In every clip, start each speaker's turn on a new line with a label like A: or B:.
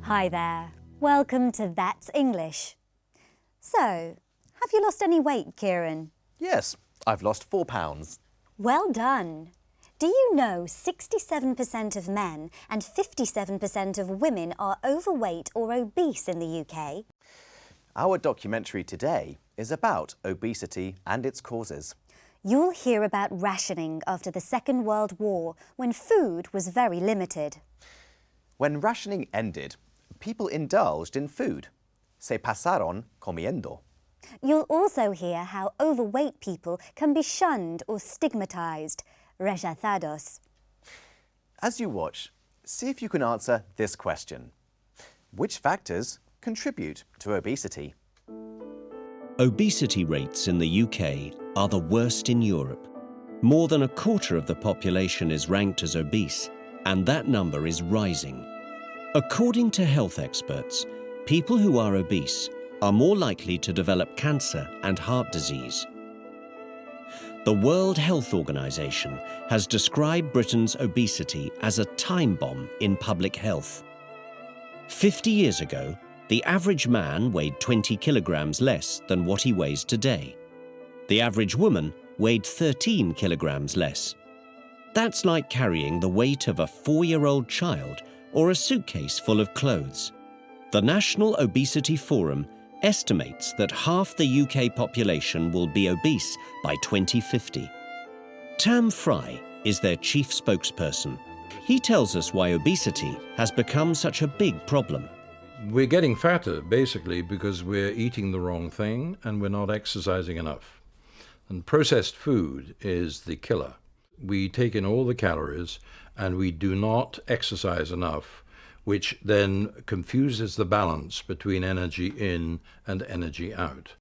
A: Hi there. Welcome to That's English. So, have you lost any weight, Kieran?
B: Yes, I've lost 4 pounds.
A: Well done. Do you know 67% of men and 57% of women are overweight or obese in the UK?
B: Our documentary today is about obesity and its causes.
A: You'll hear about rationing after the Second World War when food was very limited.
B: When rationing ended, people indulged in food. Se pasaron comiendo.
A: You'll also hear how overweight people can be shunned or stigmatised, rechazados.
B: As you watch, see if you can answer this question. Which factors contribute to obesity?
C: Obesity rates in the UK are the worst in Europe. More than a quarter of the population is ranked as obese, and that number is rising. According to health experts, people who are obese are more likely to develop cancer and heart disease. The World Health Organization has described Britain's obesity as a time bomb in public health. 50 years ago, the average man weighed 20 kilograms less than what he weighs today. The average woman weighed 13 kilograms less. That's like carrying the weight of a 4-year-old child or a suitcase full of clothes. The National Obesity Forum estimates that half the UK population will be obese by 2050. Tam Fry is their chief spokesperson. He tells us why obesity has become such a big problem.
D: We're getting fatter, basically, because we're eating the wrong thing and we're not exercising enough. And processed food is the killer. We take in all the calories and we do not exercise enough, which then confuses the balance between energy in and energy out.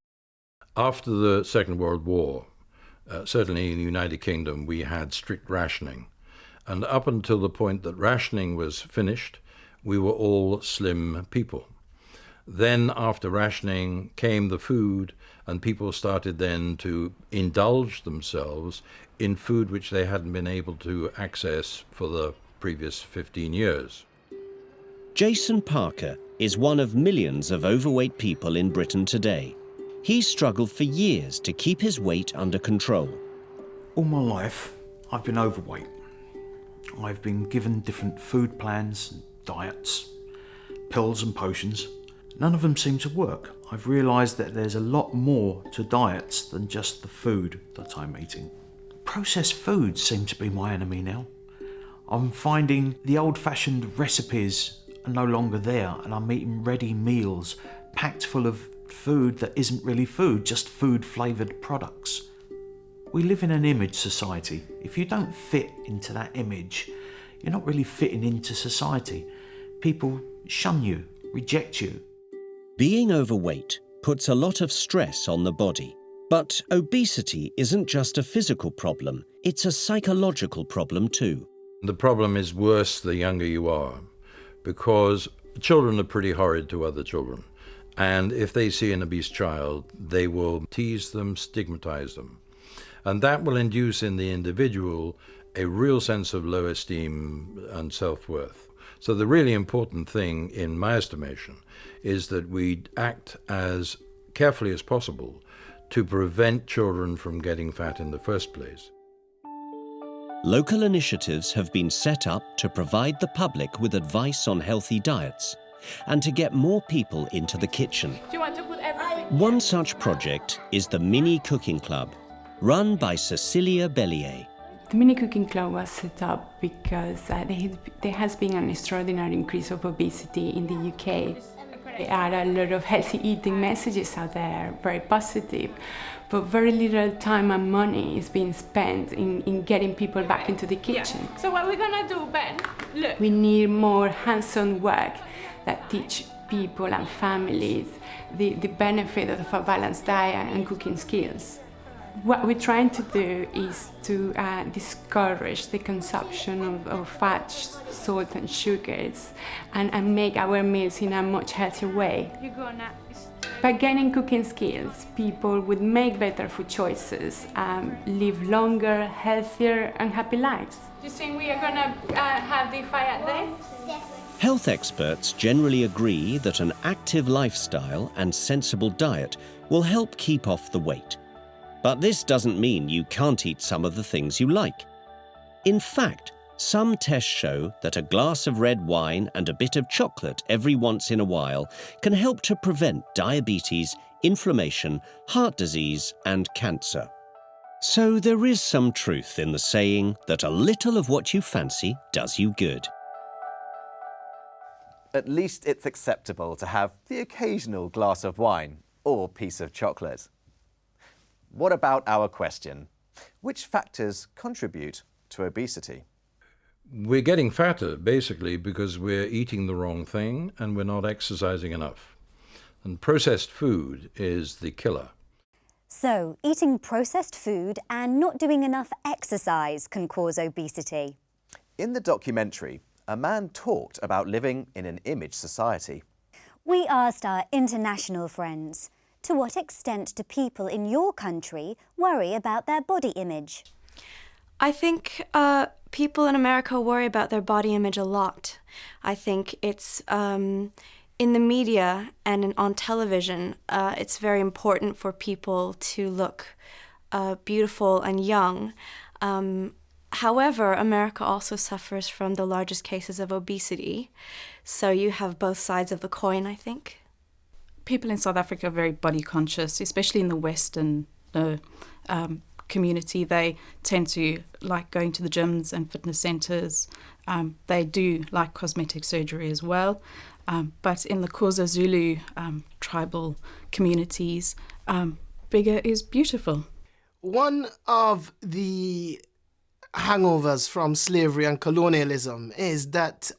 D: After the Second World War, certainly in the United Kingdom, we had strict rationing. And up until the point that rationing was finished, we were all slim people. Then after rationing came the food, and people started then to indulge themselves in food which they hadn't been able to access for the previous 15 years.
C: Jason Parker is one of millions of overweight people in Britain today. He's struggled for years to keep his weight under control.
E: All my life, I've been overweight. I've been given different food plans, diets, pills and potions. None of them seem to work. I've realised that there's a lot more to diets than just the food that I'm eating. Processed foods seem to be my enemy now. I'm finding the old-fashioned recipes are no longer there, and I'm eating ready meals packed full of food that isn't really food, just food-flavoured products. We live in an image society. If you don't fit into that image, you're not really fitting into society. People shun you, reject you.
C: Being overweight puts a lot of stress on the body. But obesity isn't just a physical problem, it's a psychological problem too.
D: The problem is worse the younger you are, because children are pretty horrid to other children. And if they see an obese child, they will tease them, stigmatize them. And that will induce in the individual a real sense of low esteem and self-worth. So the really important thing, in my estimation, is that we act as carefully as possible to prevent children from getting fat in the first place.
C: Local initiatives have been set up to provide the public with advice on healthy diets and to get more people into the kitchen.
F: Do you want to put everything?
C: One such project is the Mini Cooking Club, run by Cecilia Bellier.
F: The Mini Cooking Club was set up because there has been an extraordinary increase of obesity in the UK. There are a lot of healthy eating messages out there, very positive, but very little time and money is being spent in getting people back into the kitchen.
G: Yeah. So what are we gonna do, Ben? Look.
F: We need more hands-on work that teach people and families the benefit of a balanced diet and cooking skills. What we're trying to do is to discourage the consumption of fat, salt and sugars and make our meals in a much healthier way.
G: You're gonna
F: By gaining cooking skills, people would make better food choices, live longer, healthier and happy lives. Do you think we are going to have the fire there?
C: Health experts generally agree that an active lifestyle and sensible diet will help keep off the weight. But this doesn't mean you can't eat some of the things you like. In fact, some tests show that a glass of red wine and a bit of chocolate every once in a while can help to prevent diabetes, inflammation, heart disease, and cancer. So there is some truth in the saying that a little of what you fancy does you good.
B: At least it's acceptable to have the occasional glass of wine or piece of chocolate. What about our question? Which factors contribute to obesity?
D: We're getting fatter, basically, because we're eating the wrong thing and we're not exercising enough. And processed food is the killer.
A: So, eating processed food and not doing enough exercise can cause obesity.
B: In the documentary, a man talked about living in an image society.
A: We asked our international friends, to what extent do people in your country worry about their body image?
H: I think people in America worry about their body image a lot. I think it's in the media and on television, it's very important for people to look beautiful and young. However, America also suffers from the largest cases of obesity. So you have both sides of the coin, I think.
I: People in South Africa are very body conscious, especially in the Western community. They tend to like going to the gyms and fitness centres. They do like cosmetic surgery as well. But in the Xhosa Zulu tribal communities, bigger is beautiful.
J: One of the hangovers from slavery and colonialism is that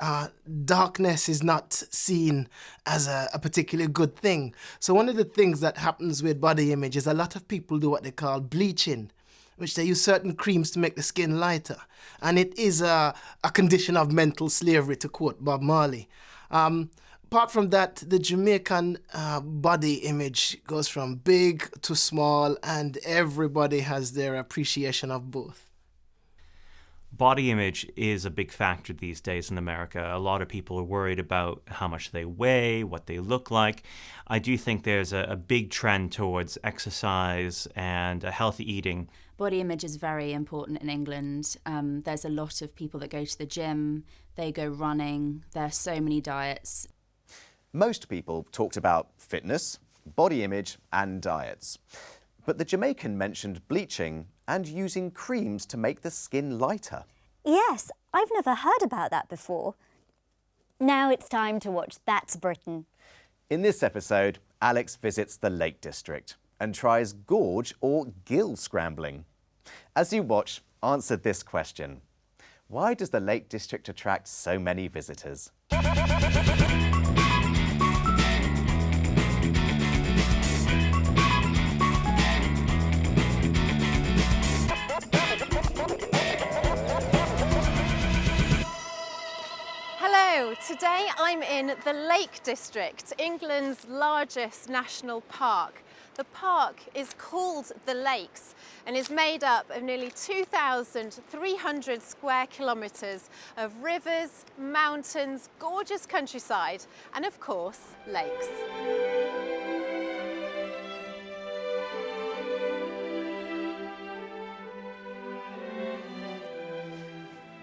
J: darkness is not seen as a particularly good thing. So one of the things that happens with body image is a lot of people do what they call bleaching, which they use certain creams to make the skin lighter. And it is a condition of mental slavery, to quote Bob Marley. Apart from that, the Jamaican body image goes from big to small, and everybody has their appreciation of both.
K: Body image is a big factor these days in America. A lot of people are worried about how much they weigh, what they look like. I do think there's a big trend towards exercise and healthy eating.
L: Body image is very important in England. There's a lot of people that go to the gym, they go running, there are so many diets.
B: Most people talked about fitness, body image and diets. But the Jamaican mentioned bleaching and using creams to make the skin lighter.
A: Yes, I've never heard about that before. Now it's time to watch That's Britain.
B: In this episode, Alex visits the Lake District and tries gorge or gill scrambling. As you watch, answer this question. Why does the Lake District attract so many visitors?
M: Today I'm in the Lake District, England's largest national park. The park is called The Lakes and is made up of nearly 2,300 square kilometres of rivers, mountains, gorgeous countryside and of course lakes.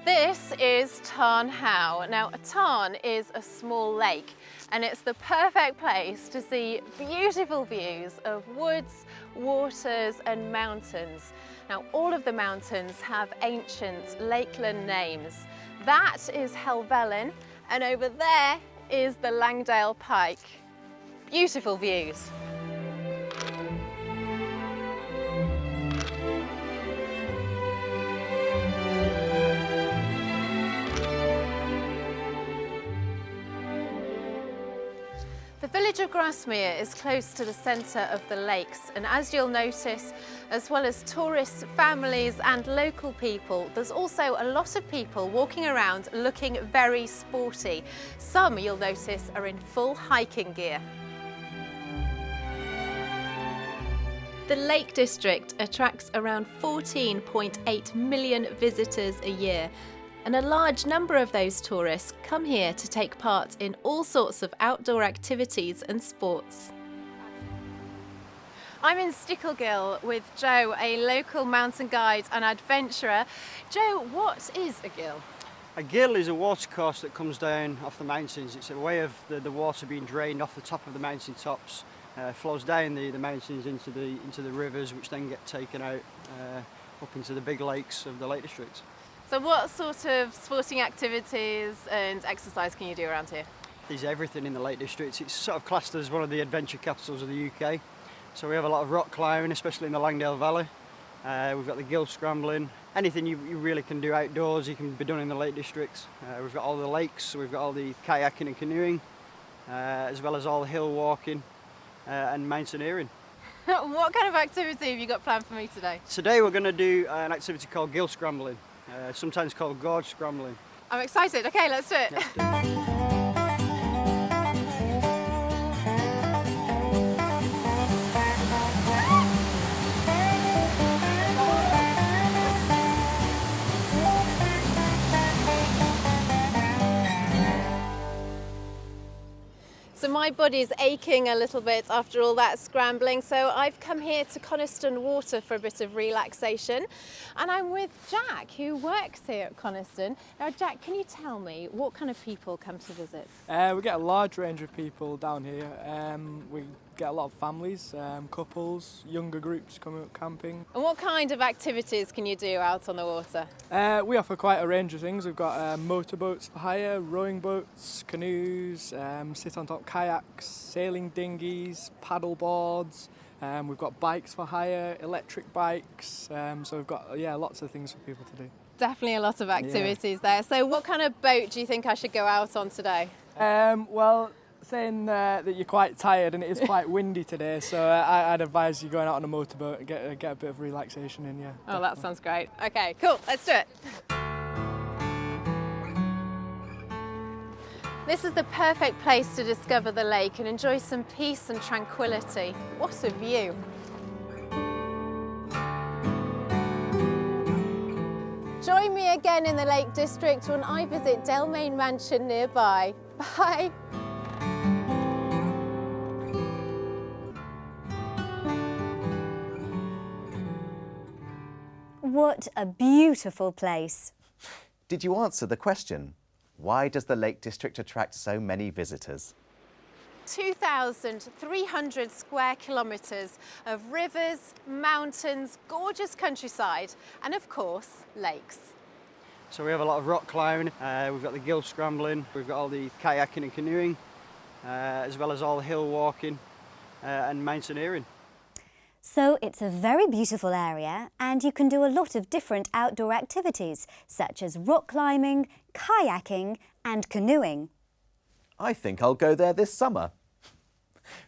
M: This is Tarn How. Now, a tarn is a small lake and it's the perfect place to see beautiful views of woods, waters and mountains. Now, all of the mountains have ancient lakeland names. That is Helvellyn and over there is the Langdale Pike. Beautiful views. The village of Grasmere is close to the centre of the lakes, and as you'll notice, as well as tourists, families and local people, there's also a lot of people walking around looking very sporty. Some, you'll notice, are in full hiking gear. The Lake District attracts around 14.8 million visitors a year, and a large number of those tourists come here to take part in all sorts of outdoor activities and sports. I'm in Sticklegill with Joe, a local mountain guide and adventurer. Joe, what is a gill?
N: A gill is a watercourse that comes down off the mountains. It's a way of the water being drained off the top of the mountain tops, flows down the mountains into the rivers, which then get taken out up into the big lakes of the Lake District.
M: So what sort of sporting activities and exercise can you do around here?
N: There's everything in the Lake District. It's sort of classed as one of the adventure capitals of the UK. So we have a lot of rock climbing, especially in the Langdale Valley. We've got the gill scrambling. Anything you really can do outdoors, you can be done in the Lake District. We've got all the lakes, so we've got all the kayaking and canoeing, as well as all the hill walking and mountaineering.
M: What kind of activity have you got planned for me today?
N: Today we're going to do an activity called gill scrambling, sometimes called gorge scrambling.
M: I'm excited. Okay, let's do it. So my body's aching a little bit after all that scrambling, so I've come here to Coniston Water for a bit of relaxation. And I'm with Jack, who works here at Coniston. Now Jack, can you tell me what kind of people come to visit?
O: We get a large range of people down here. We get a lot of families, couples, younger groups coming up camping.
M: And what kind of activities can you do out on the water?
O: We offer quite a range of things. We've got motorboats for hire, rowing boats, canoes, sit on top kayaks, sailing dinghies, paddle boards. We've got bikes for hire, electric bikes. So we've got lots of things for people to do.
M: Definitely a lot of activities there. So what kind of boat do you think I should go out on today?
O: Well, saying that you're quite tired and it is quite windy today, so I'd advise you going out on a motorboat and get a bit of relaxation in, yeah.
M: Oh, that sounds great. Okay, cool, let's do it. This is the perfect place to discover the lake and enjoy some peace and tranquility. What a view. Join me again in the Lake District when I visit Delmain Mansion nearby. Bye.
A: What a beautiful place.
B: Did you answer the question? Why does the Lake District attract so many visitors?
M: 2,300 square kilometres of rivers, mountains, gorgeous countryside, and of course, lakes.
N: So we have a lot of rock climbing, we've got the gill scrambling, we've got all the kayaking and canoeing, as well as all the hill walking and mountaineering.
A: So it's a very beautiful area and you can do a lot of different outdoor activities such as rock climbing, kayaking and canoeing.
B: I think I'll go there this summer.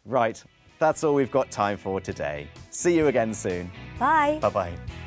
B: Right, that's all we've got time for today. See you again soon.
A: Bye.
B: Bye-bye.